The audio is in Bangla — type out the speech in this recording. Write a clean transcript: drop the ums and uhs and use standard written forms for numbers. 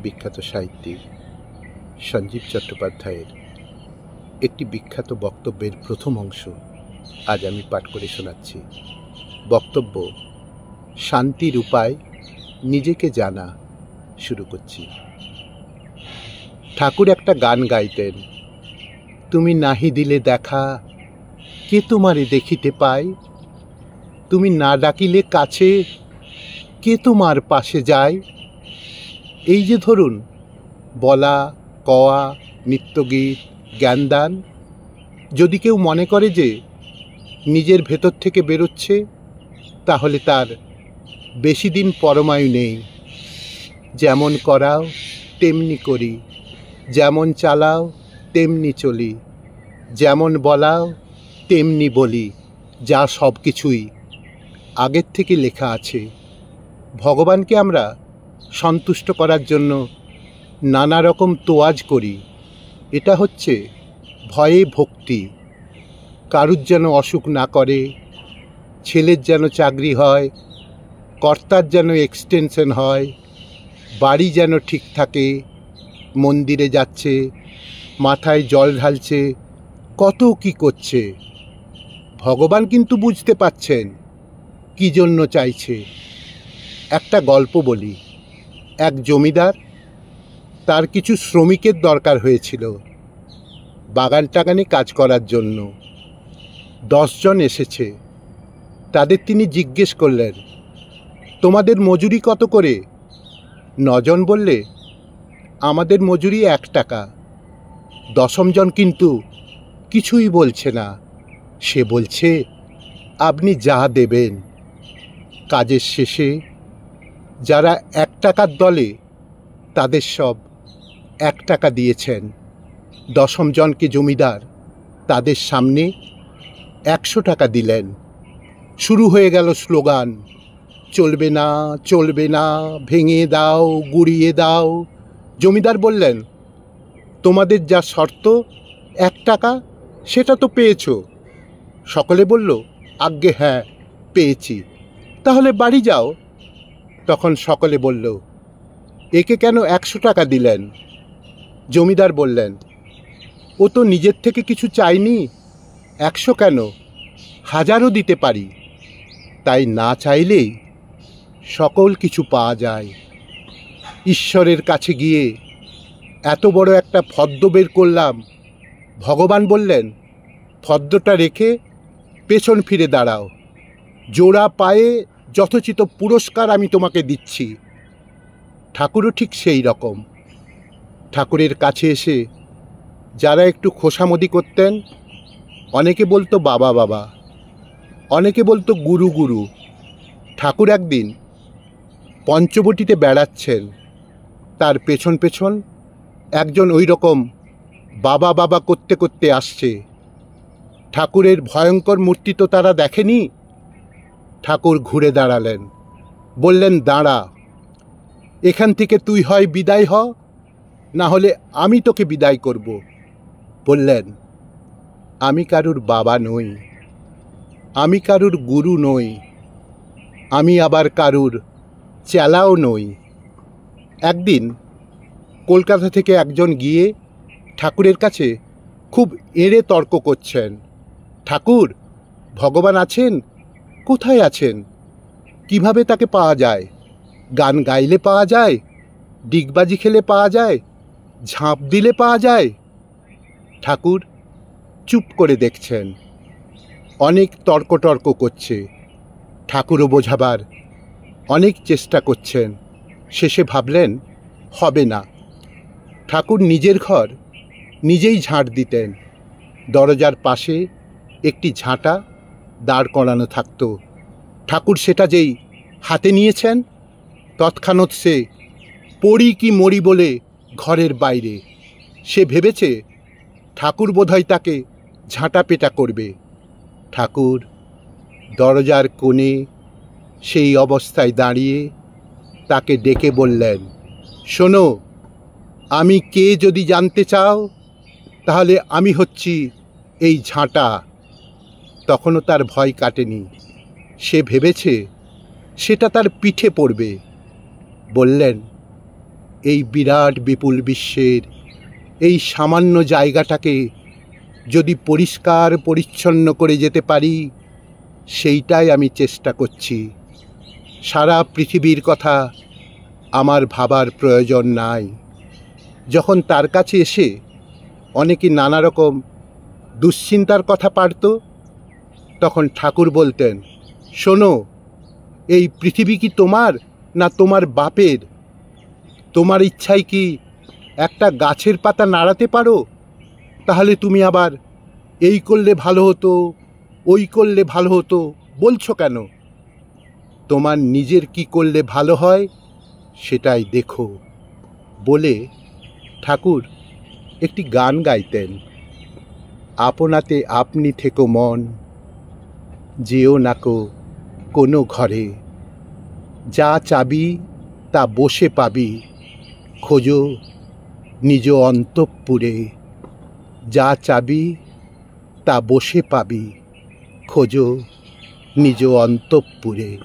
বিখ্যাত সাহিত্যিক সঞ্জীব চট্টোপাধ্যায়ের একটি বিখ্যাত বক্তব্যের প্রথম অংশ আজ আমি পাঠ করে শোনাচ্ছি। বক্তব্য শান্তির উপায় নিজেকে জানা। শুরু করছি। ঠাকুর একটা গান গাইতেন, তুমি নাহি দিলে দেখা, কে তোমারে দেখিতে পায়, তুমি না ডাকিলে কাছে, কে তোমার পাশে যায়। এই যে ধরুন বলা, কওয়া, নিত্যগীত, জ্ঞানদান, যদি কেউ মনে করে যে নিজের ভেতর থেকে বেরোচ্ছে, তাহলে তার বেশি দিন পরমায়ু নেই। যেমন করাও তেমনি করি, যেমন চালাও তেমনি চলি, যেমন বলাও তেমনি বলি, যা সব কিছুই আগের থেকে লেখা আছে। ভগবানকে আমরা সন্তুষ্ট করার জন্য নানা রকম তোয়াজ করি, এটা হচ্ছে ভয়ে ভক্তি। কারুর যেন অসুখ না করে, ছেলের যেন চাকরি হয়, কর্তার যেন এক্সটেনশন হয়, বাড়ি যেন ঠিক থাকে, মন্দিরে যাচ্ছে, মাথায় জল ঢালছে, কত কি করছে। ভগবান কিন্তু বুঝতে পারছেন কী জন্য চাইছে। একটা গল্প বলি। এক জমিদার, তার কিছু শ্রমিকের দরকার হয়েছিল বাগান টাগানে কাজ করার জন্য। 10 জন এসেছে। তাদের তিনি জিজ্ঞেস করলেন, তোমাদের মজুরি কত করে? 9 জন বললে, আমাদের মজুরি 1 টাকা। 10ম জন কিন্তু কিছুই বলছে না। সে বলছে, আপনি যা দেবেন। কাজের শেষে যারা 1 টাকার দলে, তাদের সব 1 টাকা দিয়েছেন। 10ম জনকে জমিদার তাদের সামনে 100 টাকা দিলেন। শুরু হয়ে গেল স্লোগান, চলবে না, চলবে না, ভেঙে দাও, গুড়িয়ে দাও। জমিদার বললেন, তোমাদের যা শর্ত 1 টাকা, সেটা তো পেয়েছ। সকলে বলল, আজ্ঞে হ্যাঁ পেয়েছি, তাহলে বাড়ি যাও। তখন সকলে বলল, একে কেন 100 টাকা দিলেন? জমিদার বললেন, ও তো নিজের থেকে কিছু চাইনি, 100 কেন, 1000ও দিতে পারি। তাই না চাইলেই সকল কিছু পাওয়া যায়। ঈশ্বরের কাছে গিয়ে এত বড় একটা ফদ্দ বের করলাম। ভগবান বললেন, ফদ্দটা রেখে পেছন ফিরে দাঁড়াও, জোড়া পায়ে যথোচিত পুরস্কার আমি তোমাকে দিচ্ছি। ঠাকুরও ঠিক সেই রকম। ঠাকুরের কাছে এসে যারা একটু খোসামদি করতেন, অনেকে বলতো বাবা বাবা, অনেকে বলতো গুরু গুরু। ঠাকুর একদিন পঞ্চবটিতে বেড়াচ্ছেন, তার পেছন পেছন একজন ওই রকম বাবা বাবা করতে করতে আসছে। ঠাকুরের ভয়ঙ্কর মূর্তি তো তারা দেখেনি। ঠাকুর ঘুরে দাঁড়ালেন, বললেন, দাঁড়া, এখান থেকে তুই হয় বিদায় হ, না হলে আমি তোকে বিদায় করব। বললেন, আমি কারুর বাবা নই, আমি কারুর গুরু নই, আমি আবার কারুর চেলাও নই। একদিন কলকাতা থেকে একজন গিয়ে ঠাকুরের কাছে খুব এড়ে তর্ক করছেন, ঠাকুর, ভগবান আছেন? কোথায় আছেন? কিভাবে তাকে পাওয়া যায়? গান গাইলে পাওয়া যায়, ডিগবাজি খেলে পাওয়া যায়, ঝাঁপ দিলে পাওয়া যায়? ঠাকুর চুপ করে দেখছেন। অনেক তর্ক করছে। ঠাকুরও বোঝাবার অনেক চেষ্টা করছেন। শেষে ভাবলেন, হবে না। ঠাকুর নিজের ঘর নিজেই ঝাঁট দিতেন। দরজার পাশে একটি ঝাঁটা দাঁড় করানো থাকত। ঠাকুর সেটা যেই হাতে নিয়েছেন, তৎক্ষণাৎ সে পড়ি কি মরি বলে ঘরের বাইরে। সে ভেবেছে ঠাকুর বোধহয় তাকে ঝাঁটা পেটা করবে। ঠাকুর দরজার কোণে সেই অবস্থায় দাঁড়িয়ে তাকে ডেকে বললেন, শোনো, আমি কে যদি জানতে চাও, তাহলে আমি হচ্ছি এই ঝাঁটা। তখনও তার ভয় কাটেনি। সে ভেবেছে সেটা তার পিঠে পড়বে। বললেন, এই বিরাট বিপুল বিশ্বের এই সামান্য জায়গাটাকে যদি পরিষ্কার পরিচ্ছন্ন করে যেতে পারি, সেইটাই আমি চেষ্টা করছি। সারা পৃথিবীর কথা আমার ভাবার প্রয়োজন নাই। যখন তার কাছে এসে অনেকে নানা রকম দুশ্চিন্তার কথা পারত, তখন ঠাকুর বলতেন, শোনো, এই পৃথিবী কি তোমার না তোমার বাপের? তোমার ইচ্ছায় কি একটা গাছের পাতা নাড়াতে পারো? তাহলে তুমি আবার এই করলে ভালো হতো, ওই করলে ভালো হতো বলছো কেন? তোমার নিজের কি করলে ভালো হয় সেটাই দেখো বলে ঠাকুর একটি গান গাইতেন। আপনাতে আপনি থেকো মন, যেও নাকো কোনো ঘরে, যা চাবি তা বসে পাবি, খোঁজো নিজ অন্তঃপুরে। যা চাবি তা বসে পাবি, খোঁজো নিজ অন্তঃপুরে।